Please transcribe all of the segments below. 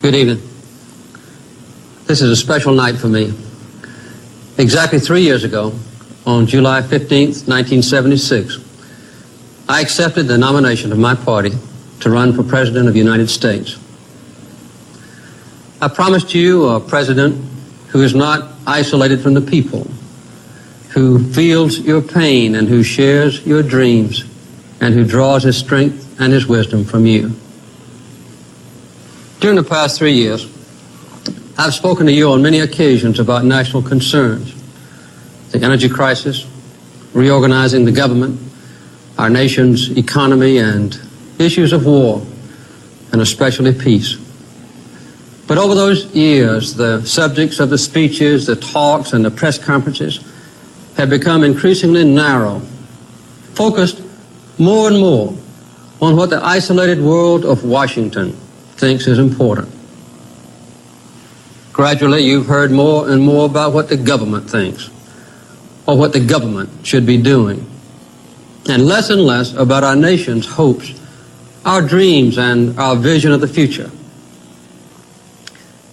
Good evening. This is a special night for me. Exactly 3 years ago, on July 15th, 1976, I accepted the nomination of my party to run for President of the United States. I promised you a president who is not isolated from the people, who feels your pain and who shares your dreams, and who draws his strength and his wisdom from you. During the past 3 years, I've spoken to you on many occasions about national concerns, the energy crisis, reorganizing the government, our nation's economy, and issues of war, and especially peace. But over those years, the subjects of the speeches, the talks, and the press conferences have become increasingly narrow, focused more and more on what the isolated world of Washington thinks is important. Gradually, you've heard more and more about what the government thinks, or what the government should be doing, and less about our nation's hopes, our dreams, and our vision of the future.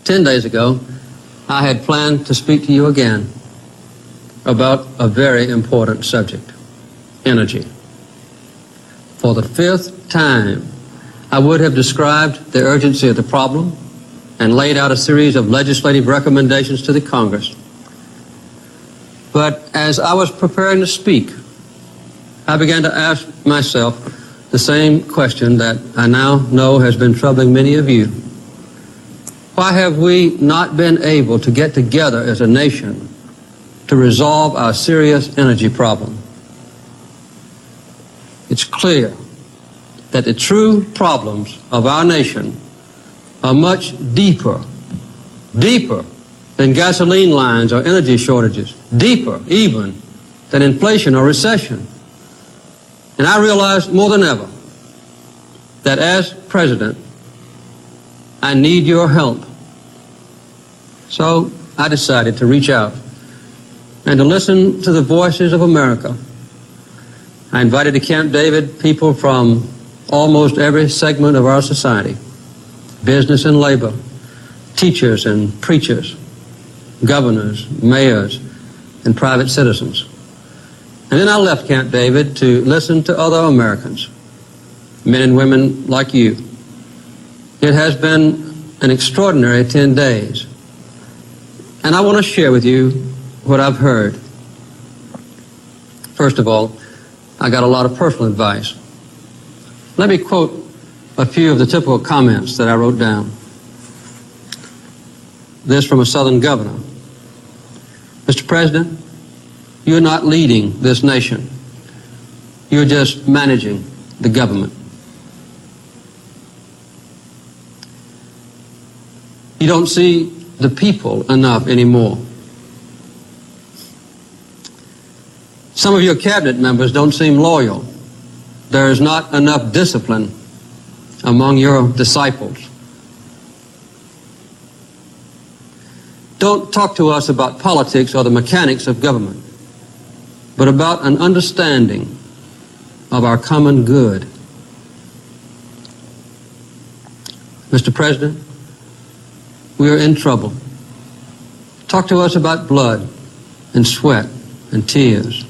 10 days ago, I had planned to speak to you again about a very important subject, energy. For the 5th time, I would have described the urgency of the problem and laid out a series of legislative recommendations to the Congress. But as I was preparing to speak, I began to ask myself the same question that I now know has been troubling many of you. Why have we not been able to get together as a nation to resolve our serious energy problem? It's clear that the true problems of our nation are much deeper than gasoline lines or energy shortages, deeper even than inflation or recession. And I realize more than ever that as president, I need your help. So I decided to reach out and to listen to the voices of America. I invited to Camp David people from almost every segment of our society, business and labor, teachers and preachers, governors, mayors, and private citizens. And then I left Camp David to listen to other Americans, men and women like you. It has been an extraordinary 10 days. And I want to share with you what I've heard. First of all, I got a lot of personal advice. Let me quote a few of the typical comments that I wrote down. This from a Southern governor. Mr. President, you're not leading this nation. You're just managing the government. You don't see the people enough anymore. Some of your cabinet members don't seem loyal. There is not enough discipline among your disciples. Don't talk to us about politics or the mechanics of government, but about an understanding of our common good. Mr. President, we are in trouble. Talk to us about blood and sweat and tears.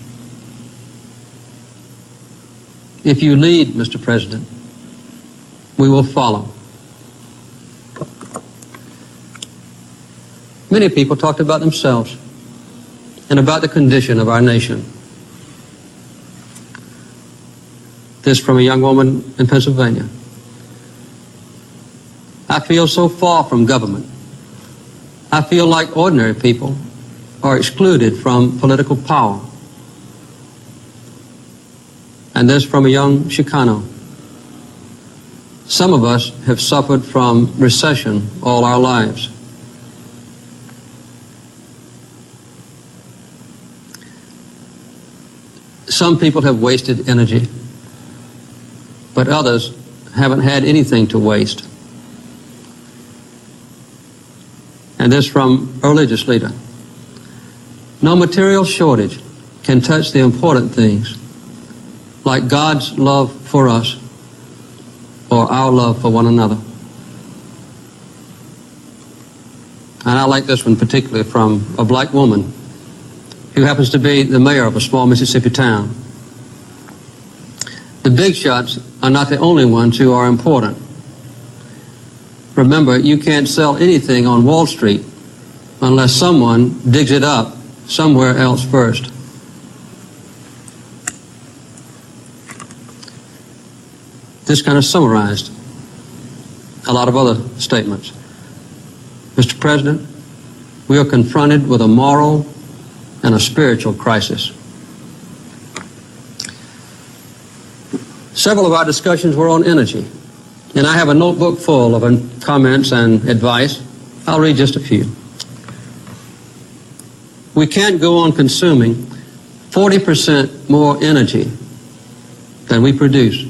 If you lead, Mr. President, we will follow. Many people talked about themselves and about the condition of our nation. This from a young woman in Pennsylvania. I feel so far from government. I feel like ordinary people are excluded from political power. And this from a young Chicano. Some of us have suffered from recession all our lives. Some people have wasted energy, but others haven't had anything to waste. And this from a religious leader. No material shortage can touch the important things, like God's love for us or our love for one another. and I like this one particularly from a black woman who happens to be the mayor of a small Mississippi town. The big shots are not the only ones who are important. Remember, you can't sell anything on Wall Street unless someone digs it up somewhere else first. This kind of summarized a lot of other statements. Mr. President, we are confronted with a moral and a spiritual crisis. Several of our discussions were on energy, and I have a notebook full of comments and advice. I'll read just a few. We can't go on consuming 40% more energy than we produce.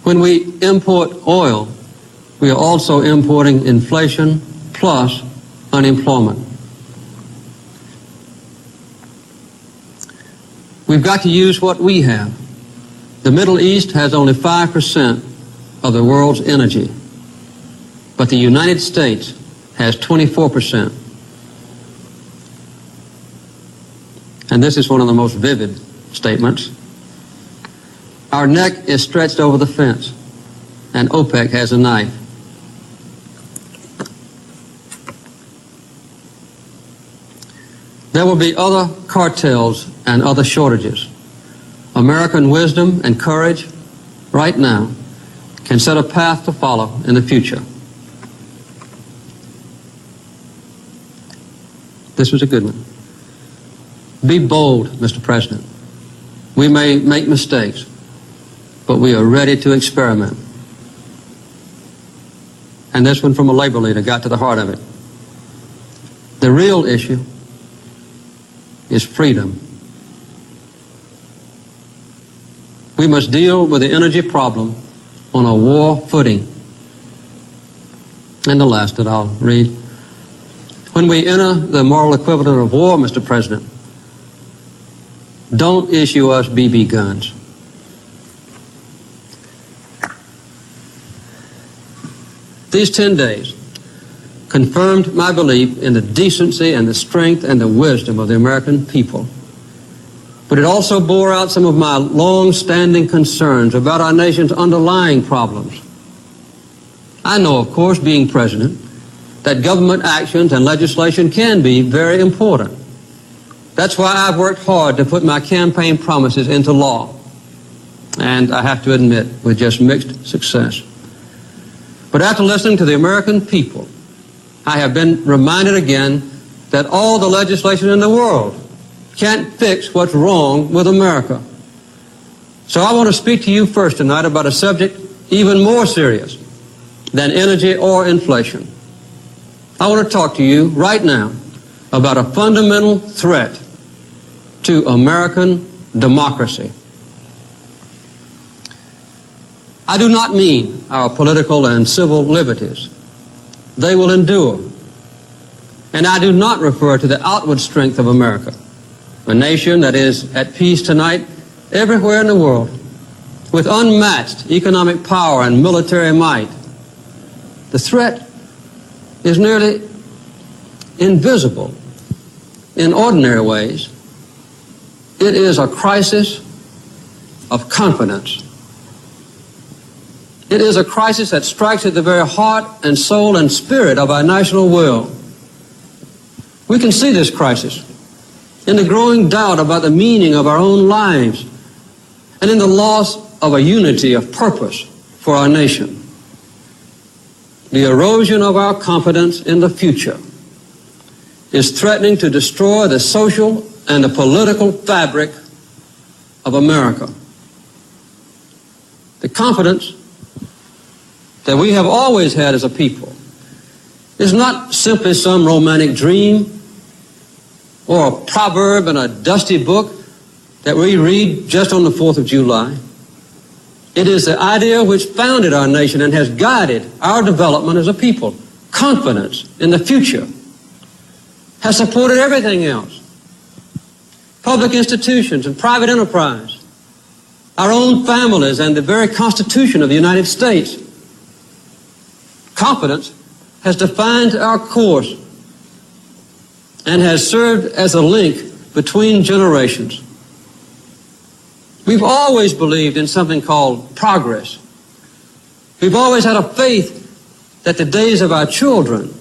When we import oil, we are also importing inflation plus unemployment. We've got to use what we have. The Middle East has only 5% of the world's energy, but the United States has 24%. And this is one of the most vivid statements. Our neck is stretched over the fence, and OPEC has a knife. There will be other cartels and other shortages. American wisdom and courage right now can set a path to follow in the future. This was a good one. Be bold, Mr. President. We may make mistakes, but we are ready to experiment. And this one from a labor leader got to the heart of it. The real issue is freedom. We must deal with the energy problem on a war footing. And the last that I'll read. When we enter the moral equivalent of war, Mr. President, don't issue us BB guns. These 10 days confirmed my belief in the decency and the strength and the wisdom of the American people. But it also bore out some of my long-standing concerns about our nation's underlying problems. I know, of course, being president, that government actions and legislation can be very important. That's why I've worked hard to put my campaign promises into law. And I have to admit, with just mixed success. But after listening to the American people, I have been reminded again that all the legislation in the world can't fix what's wrong with America. So I want to speak to you first tonight about a subject even more serious than energy or inflation. I want to talk to you right now about a fundamental threat to American democracy. I do not mean our political and civil liberties. They will endure. And I do not refer to the outward strength of America, a nation that is at peace tonight everywhere in the world, with unmatched economic power and military might. The threat is nearly invisible in ordinary ways. It is a crisis of confidence. It is a crisis that strikes at the very heart and soul and spirit of our national will. We can see this crisis in the growing doubt about the meaning of our own lives and in the loss of a unity of purpose for our nation. The erosion of our confidence in the future is threatening to destroy the social and the political fabric of America. The confidence that we have always had as a people is not simply some romantic dream or a proverb in a dusty book that we read just on the 4th of July. It is the idea which founded our nation and has guided our development as a people. Confidence in the future has supported everything else. Public institutions and private enterprise, our own families, and the very Constitution of the United States. Confidence has defined our course and has served as a link between generations. We've always believed in something called progress. We've always had a faith that the days of our children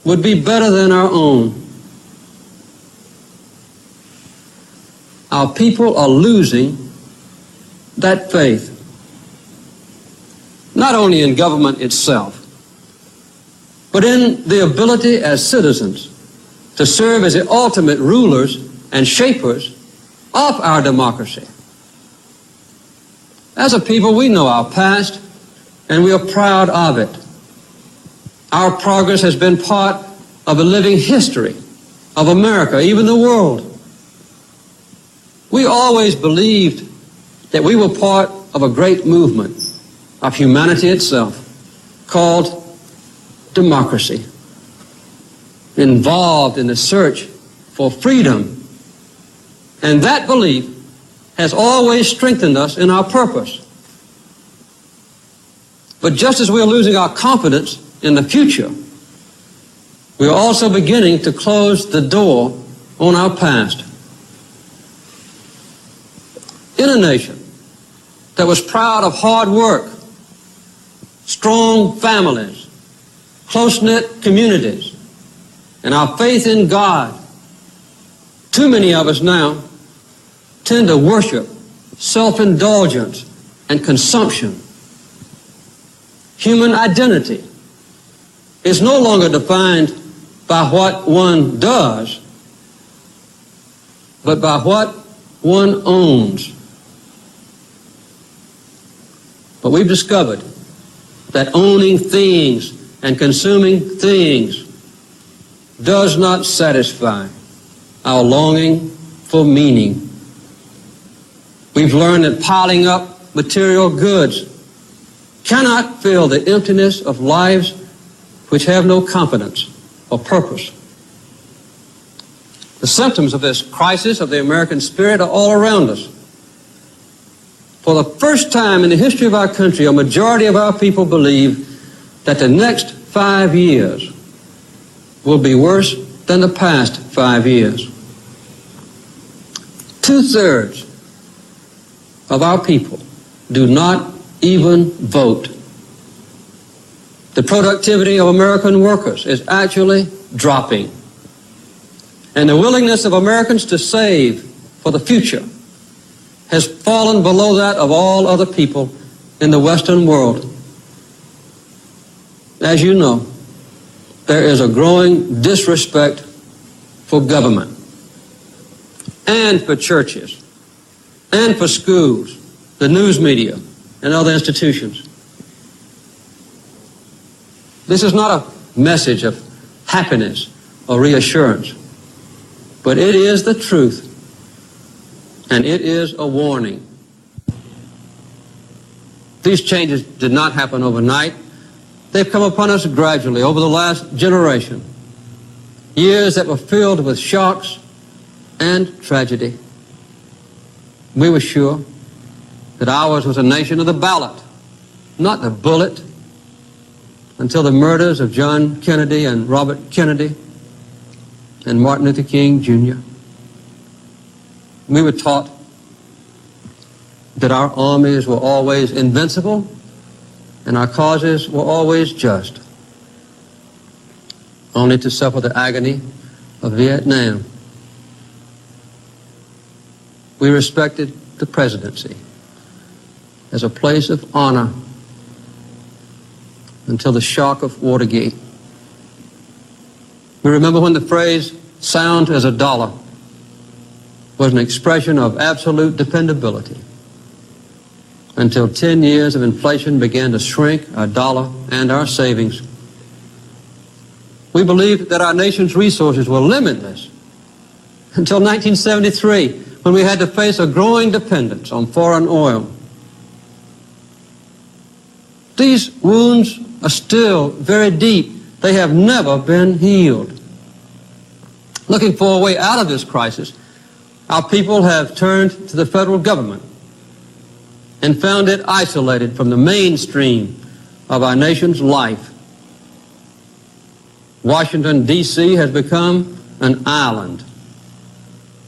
would be better than our own. Our people are losing that faith, not only in government itself, but in the ability as citizens to serve as the ultimate rulers and shapers of our democracy. As a people, we know our past, and we are proud of it. Our progress has been part of a living history of America, even the world. We always believed that we were part of a great movement of humanity itself called democracy, involved in the search for freedom. And that belief has always strengthened us in our purpose. But just as we are losing our confidence in the future, we are also beginning to close the door on our past. In a nation that was proud of hard work, strong families, close-knit communities, and our faith in God, too many of us now tend to worship self-indulgence and consumption. Human identity is no longer defined by what one does, but by what one owns. But we've discovered that owning things and consuming things does not satisfy our longing for meaning. We've learned that piling up material goods cannot fill the emptiness of lives which have no confidence or purpose. The symptoms of this crisis of the American spirit are all around us. For the first time in the history of our country, a majority of our people believe that the next 5 years will be worse than the past 5 years. 2/3 of our people do not even vote. The productivity of American workers is actually dropping. And the willingness of Americans to save for the future has fallen below that of all other people in the Western world. As you know, there is a growing disrespect for government and for churches and for schools, the news media, and other institutions. This is not a message of happiness or reassurance, but it is the truth, and it is a warning. These changes did not happen overnight. They've come upon us gradually over the last generation. Years that were filled with shocks and tragedy. We were sure that ours was a nation of the ballot, not the bullet, until the murders of John Kennedy and Robert Kennedy and Martin Luther King Jr. We were taught that our armies were always invincible and our causes were always just, only to suffer the agony of Vietnam. We respected the presidency as a place of honor until the shock of Watergate. We remember when the phrase "sound as a dollar" was an expression of absolute dependability, until 10 years of inflation began to shrink our dollar and our savings. We believed that our nation's resources were limitless until 1973, when we had to face a growing dependence on foreign oil. These wounds are still very deep. They have never been healed. Looking for a way out of this crisis, our people have turned to the federal government and found it isolated from the mainstream of our nation's life. Washington, D.C. has become an island.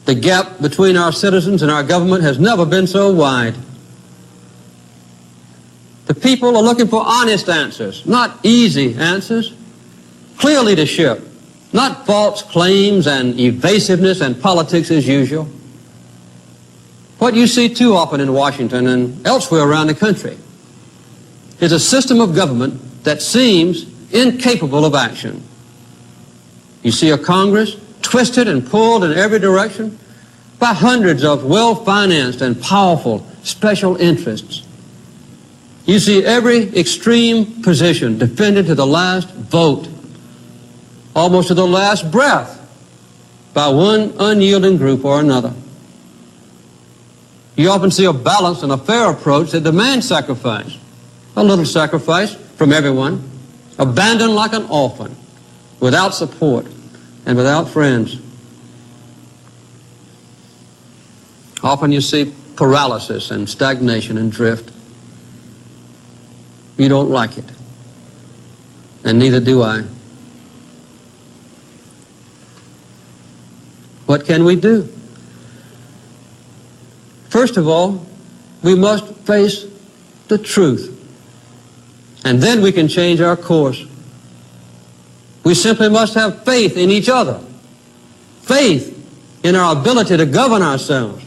The gap between our citizens and our government has never been so wide. The people are looking for honest answers, not easy answers. Clear leadership, not false claims and evasiveness and politics as usual. What you see too often in Washington and elsewhere around the country is a system of government that seems incapable of action. You see a Congress twisted and pulled in every direction by hundreds of well-financed and powerful special interests. You see every extreme position defended to the last vote, almost to the last breath, by one unyielding group or another. You often see a balanced and a fair approach that demands sacrifice, a little sacrifice from everyone, abandoned like an orphan, without support and without friends. Often you see paralysis and stagnation and drift. You don't like it, and neither do I. What can we do? First of all, we must face the truth, and then we can change our course. We simply must have faith in each other, faith in our ability to govern ourselves,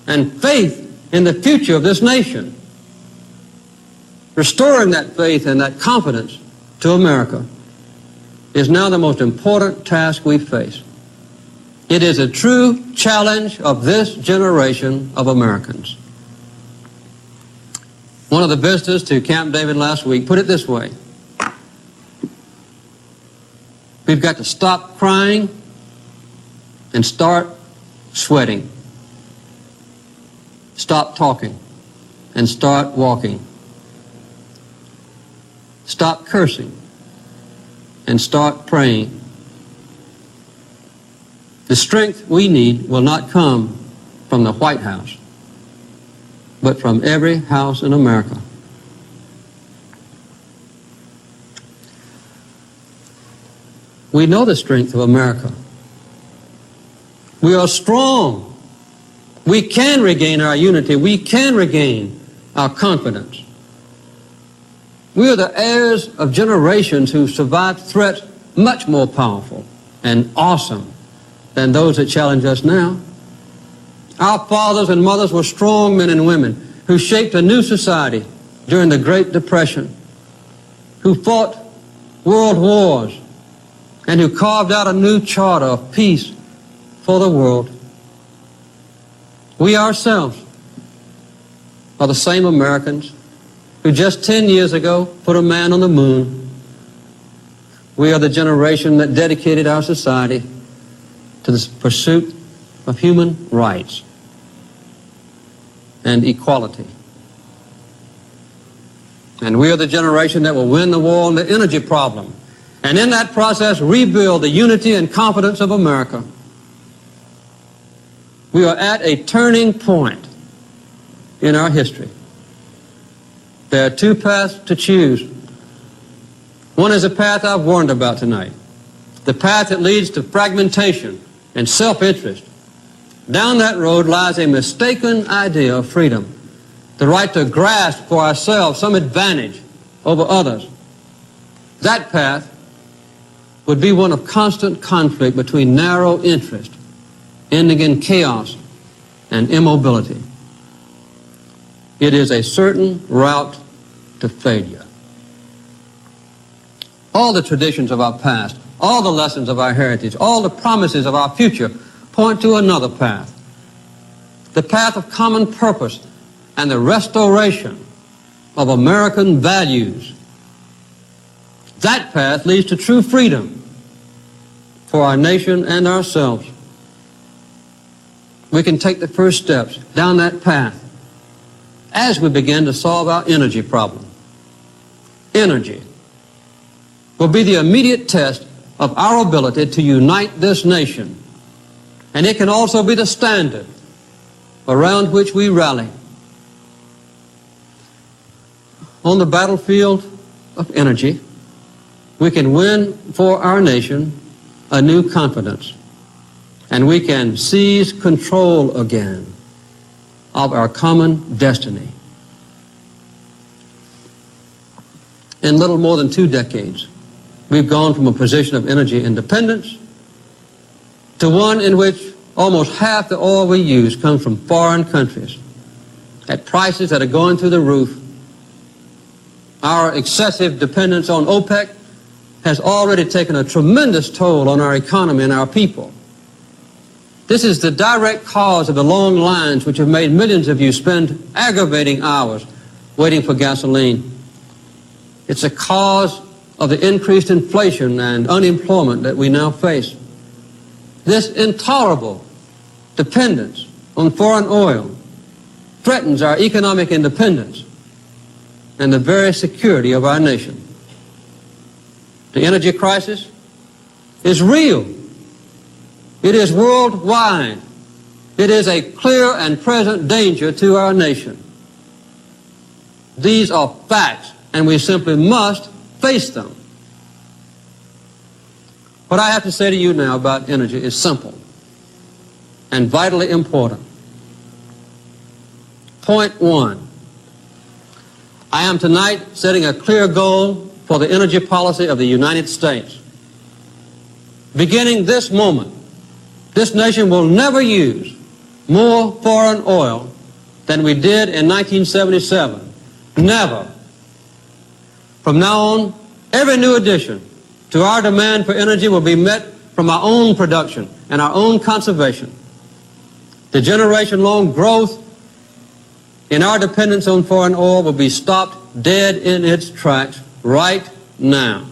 and faith in the future of this nation. Restoring that faith and that confidence to America is now the most important task we face. It is a true challenge of this generation of Americans. One of the visitors to Camp David last week put it this way: we've got to stop crying and start sweating. Stop talking and start walking. Stop cursing and start praying. The strength we need will not come from the White House, but from every house in America. We know the strength of America. We are strong. We can regain our unity. We can regain our confidence. We are the heirs of generations who survived threats much more powerful and awesome than those that challenge us now. Our fathers and mothers were strong men and women who shaped a new society during the Great Depression, who fought world wars, and who carved out a new charter of peace for the world. We ourselves are the same Americans who just 10 years ago put a man on the moon. We are the generation that dedicated our society to the pursuit of human rights and equality. And we are the generation that will win the war on the energy problem, and in that process rebuild the unity and confidence of America. We are at a turning point in our history. There are two paths to choose. One is a path I've warned about tonight, the path that leads to fragmentation and self-interest. Down that road lies a mistaken idea of freedom, the right to grasp for ourselves some advantage over others. That path would be one of constant conflict between narrow interest, ending in chaos and immobility. It is a certain route to failure. All the traditions of our past, all the lessons of our heritage, all the promises of our future point to another path, the path of common purpose and the restoration of American values. That path leads to true freedom for our nation and ourselves. We can take the first steps down that path as we begin to solve our energy problem. Energy will be the immediate test of our ability to unite this nation, and it can also be the standard around which we rally. On the battlefield of energy, we can win for our nation a new confidence, and we can seize control again of our common destiny. In little more than 2 decades, we've gone from a position of energy independence to one in which almost half the oil we use comes from foreign countries at prices that are going through the roof. Our excessive dependence on OPEC has already taken a tremendous toll on our economy and our people. This is the direct cause of the long lines which have made millions of you spend aggravating hours waiting for gasoline. It's a cause of the increased inflation and unemployment that we now face. This intolerable dependence on foreign oil threatens our economic independence and the very security of our nation. The energy crisis is real. It is worldwide. It is a clear and present danger to our nation. These are facts, and we simply must face them. What I have to say to you now about energy is simple and vitally important. Point 1. I am tonight setting a clear goal for the energy policy of the United States. Beginning this moment, this nation will never use more foreign oil than we did in 1977. Never. From now on, every new addition to our demand for energy will be met from our own production and our own conservation. The generation-long growth in our dependence on foreign oil will be stopped dead in its tracks right now,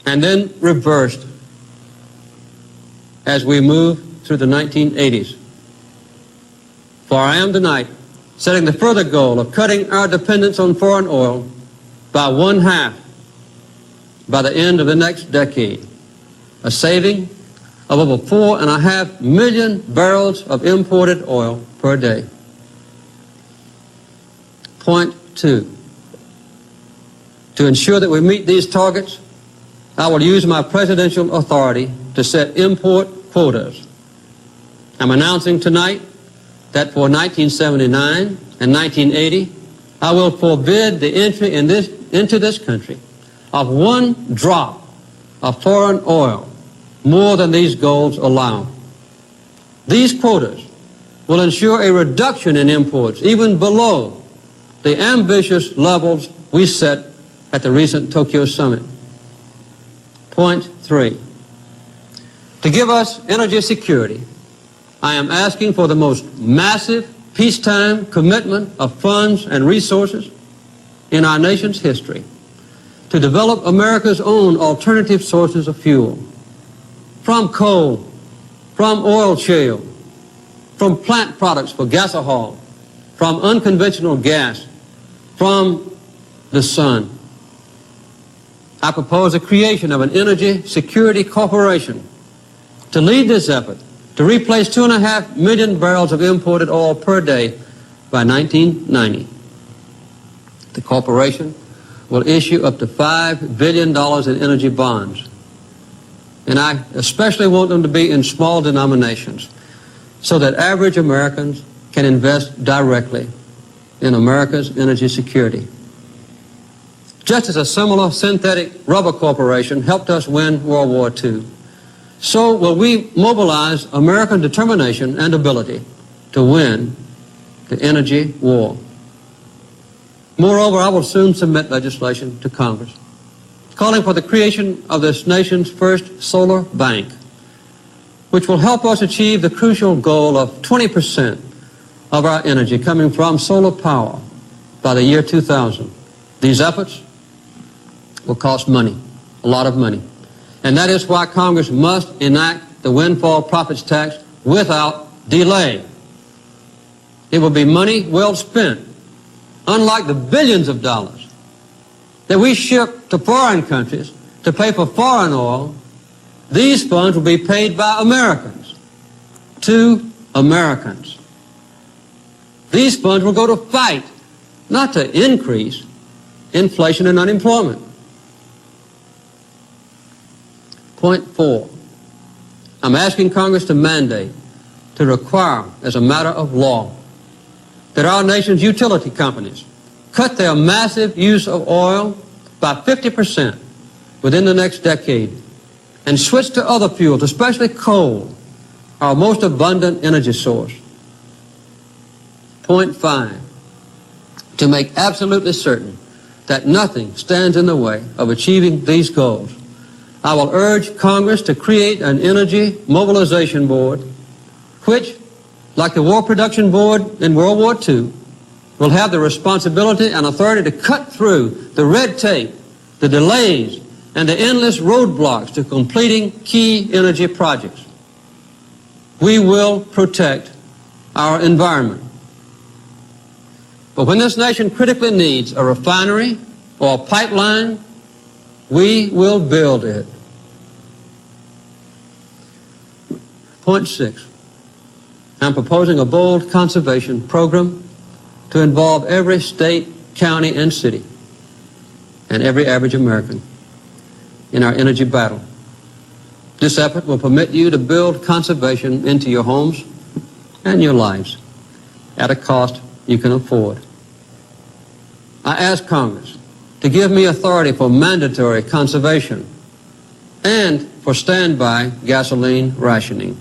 and then reversed as we move through the 1980s. For I am tonight setting the further goal of cutting our dependence on foreign oil by 1/2 by the end of the next decade, a saving of over 4.5 million barrels of imported oil per day. Point 2. To ensure that we meet these targets, I will use my presidential authority to set import quotas. I'm announcing tonight that for 1979 and 1980, I will forbid the entry into this country of 1 drop of foreign oil more than these goals allow. These quotas will ensure a reduction in imports even below the ambitious levels we set at the recent Tokyo summit. Point 3. To give us energy security, I am asking for the most massive peacetime commitment of funds and resources in our nation's history to develop America's own alternative sources of fuel, from coal, from oil shale, from plant products for gasohol, from unconventional gas, from the sun. I propose the creation of an energy security corporation to lead this effort to replace 2.5 million barrels of imported oil per day by 1990. The corporation will issue up to $5 billion in energy bonds. And I especially want them to be in small denominations so that average Americans can invest directly in America's energy security. Just as a similar synthetic rubber corporation helped us win World War II, so will we mobilize American determination and ability to win the energy war. Moreover, I will soon submit legislation to Congress calling for the creation of this nation's first solar bank, which will help us achieve the crucial goal of 20% of our energy coming from solar power by the year 2000. These efforts will cost money, a lot of money. And that is why Congress must enact the windfall profits tax without delay. It will be money well spent, unlike the billions of dollars that we ship to foreign countries to pay for foreign oil. These funds will be paid by Americans to Americans. These funds will go to fight, not to increase, inflation and unemployment. Point 4, I'm asking Congress to mandate, to require as a matter of law, that our nation's utility companies cut their massive use of oil by 50% within the next decade and switch to other fuels, especially coal, our most abundant energy source. Point 5, to make absolutely certain that nothing stands in the way of achieving these goals, I will urge Congress to create an energy mobilization board which, like the War Production Board in World War II, will have the responsibility and authority to cut through the red tape, the delays, and the endless roadblocks to completing key energy projects. We will protect our environment. But when this nation critically needs a refinery or a pipeline, we will build it. Point 6, I'm proposing a bold conservation program to involve every state, county, and city, and every average American in our energy battle. This effort will permit you to build conservation into your homes and your lives at a cost you can afford. I ask Congress to give me authority for mandatory conservation and for standby gasoline rationing.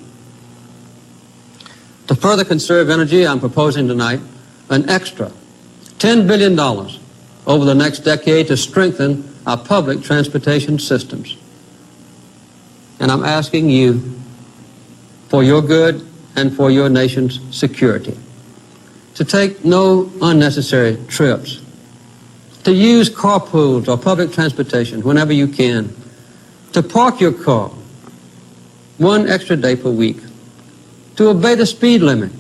To further conserve energy, I'm proposing tonight an extra $10 billion over the next decade to strengthen our public transportation systems. And I'm asking you, for your good and for your nation's security, to take no unnecessary trips, to use carpools or public transportation whenever you can, to park your car 1 extra day per week, to obey the speed limit,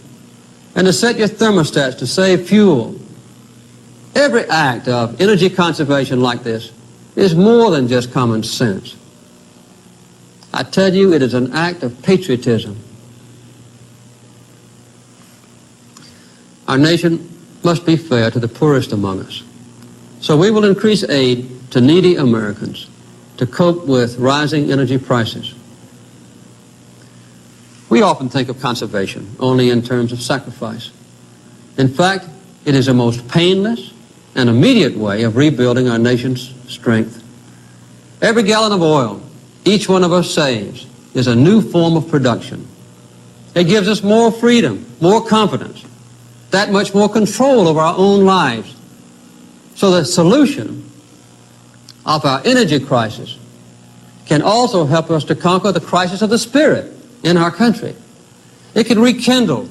and to set your thermostats to save fuel. Every act of energy conservation like this is more than just common sense. I tell you, it is an act of patriotism. Our nation must be fair to the poorest among us. So we will increase aid to needy Americans to cope with rising energy prices. We often think of conservation only in terms of sacrifice. In fact, it is the most painless and immediate way of rebuilding our nation's strength. Every gallon of oil each one of us saves is a new form of production. It gives us more freedom, more confidence, that much more control over our own lives. So the solution of our energy crisis can also help us to conquer the crisis of the spirit in our country. It can rekindle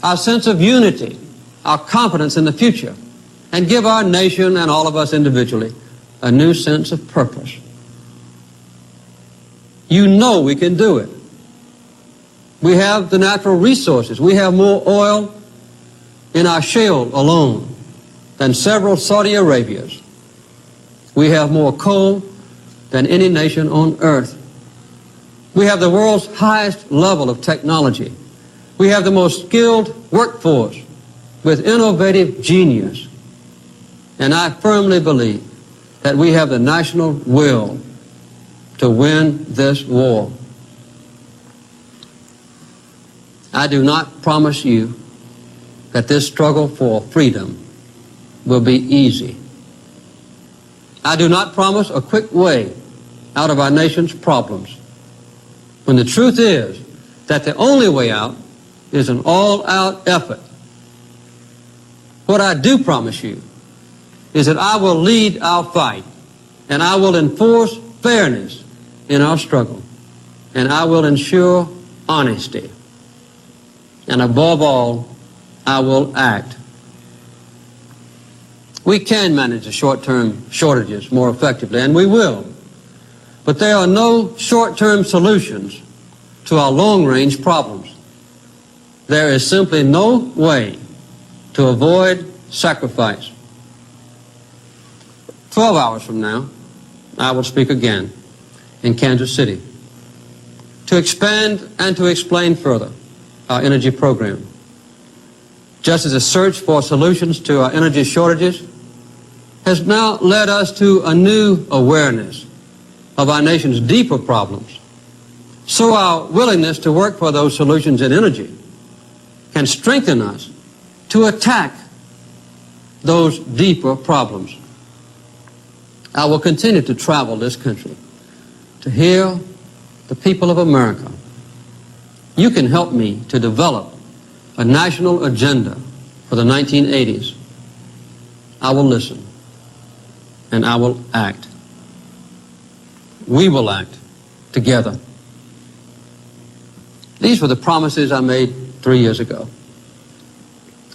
our sense of unity, our confidence in the future, and give our nation and all of us individually a new sense of purpose. You know we can do it. We have the natural resources. We have more oil in our shale alone than several Saudi Arabias. We have more coal than any nation on earth. We have the world's highest level of technology. We have the most skilled workforce with innovative genius. And I firmly believe that we have the national will to win this war. I do not promise you that this struggle for freedom will be easy. I do not promise a quick way out of our nation's problems, when the truth is that the only way out is an all-out effort. What I do promise you is that I will lead our fight, and I will enforce fairness in our struggle, and I will ensure honesty, and above all, I will act. We can manage the short-term shortages more effectively, and we will. But there are no short-term solutions to our long-range problems. There is simply no way to avoid sacrifice. 12 hours from now, I will speak again in Kansas City to expand and to explain further our energy program. Just as the search for solutions to our energy shortages has now led us to a new awareness of our nation's deeper problems. So our willingness to work for those solutions in energy can strengthen us to attack those deeper problems. I will continue to travel this country to hear the people of America. You can help me to develop a national agenda for the 1980s. I will listen and I will act. We will act together. These were the promises I made 3 years ago,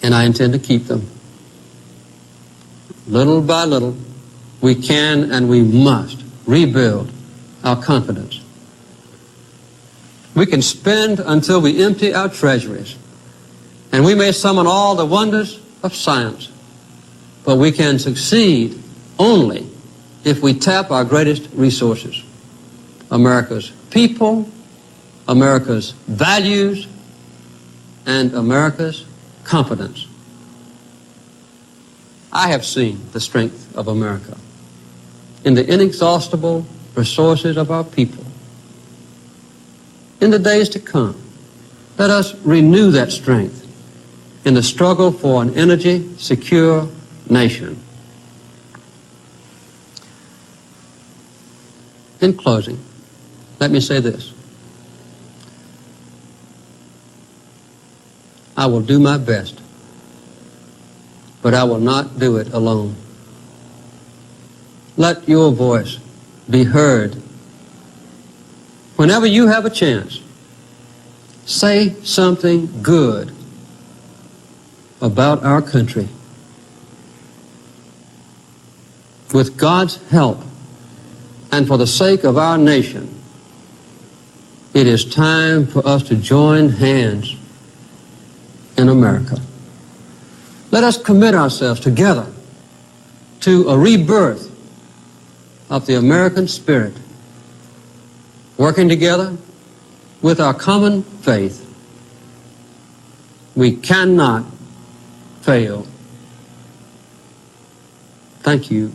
and I intend to keep them. Little by little, we can and we must rebuild our confidence. We can spend until we empty our treasuries, and we may summon all the wonders of science, but we can succeed only if we tap our greatest resources: America's people, America's values, and America's confidence. I have seen the strength of America in the inexhaustible resources of our people. In the days to come, let us renew that strength in the struggle for an energy-secure nation. In closing, let me say this. I will do my best, but I will not do it alone. Let your voice be heard. Whenever you have a chance, say something good about our country. With God's help and for the sake of our nation, it is time for us to join hands in America. Let us commit ourselves together to a rebirth of the American spirit, working together with our common faith. We cannot fail. Thank you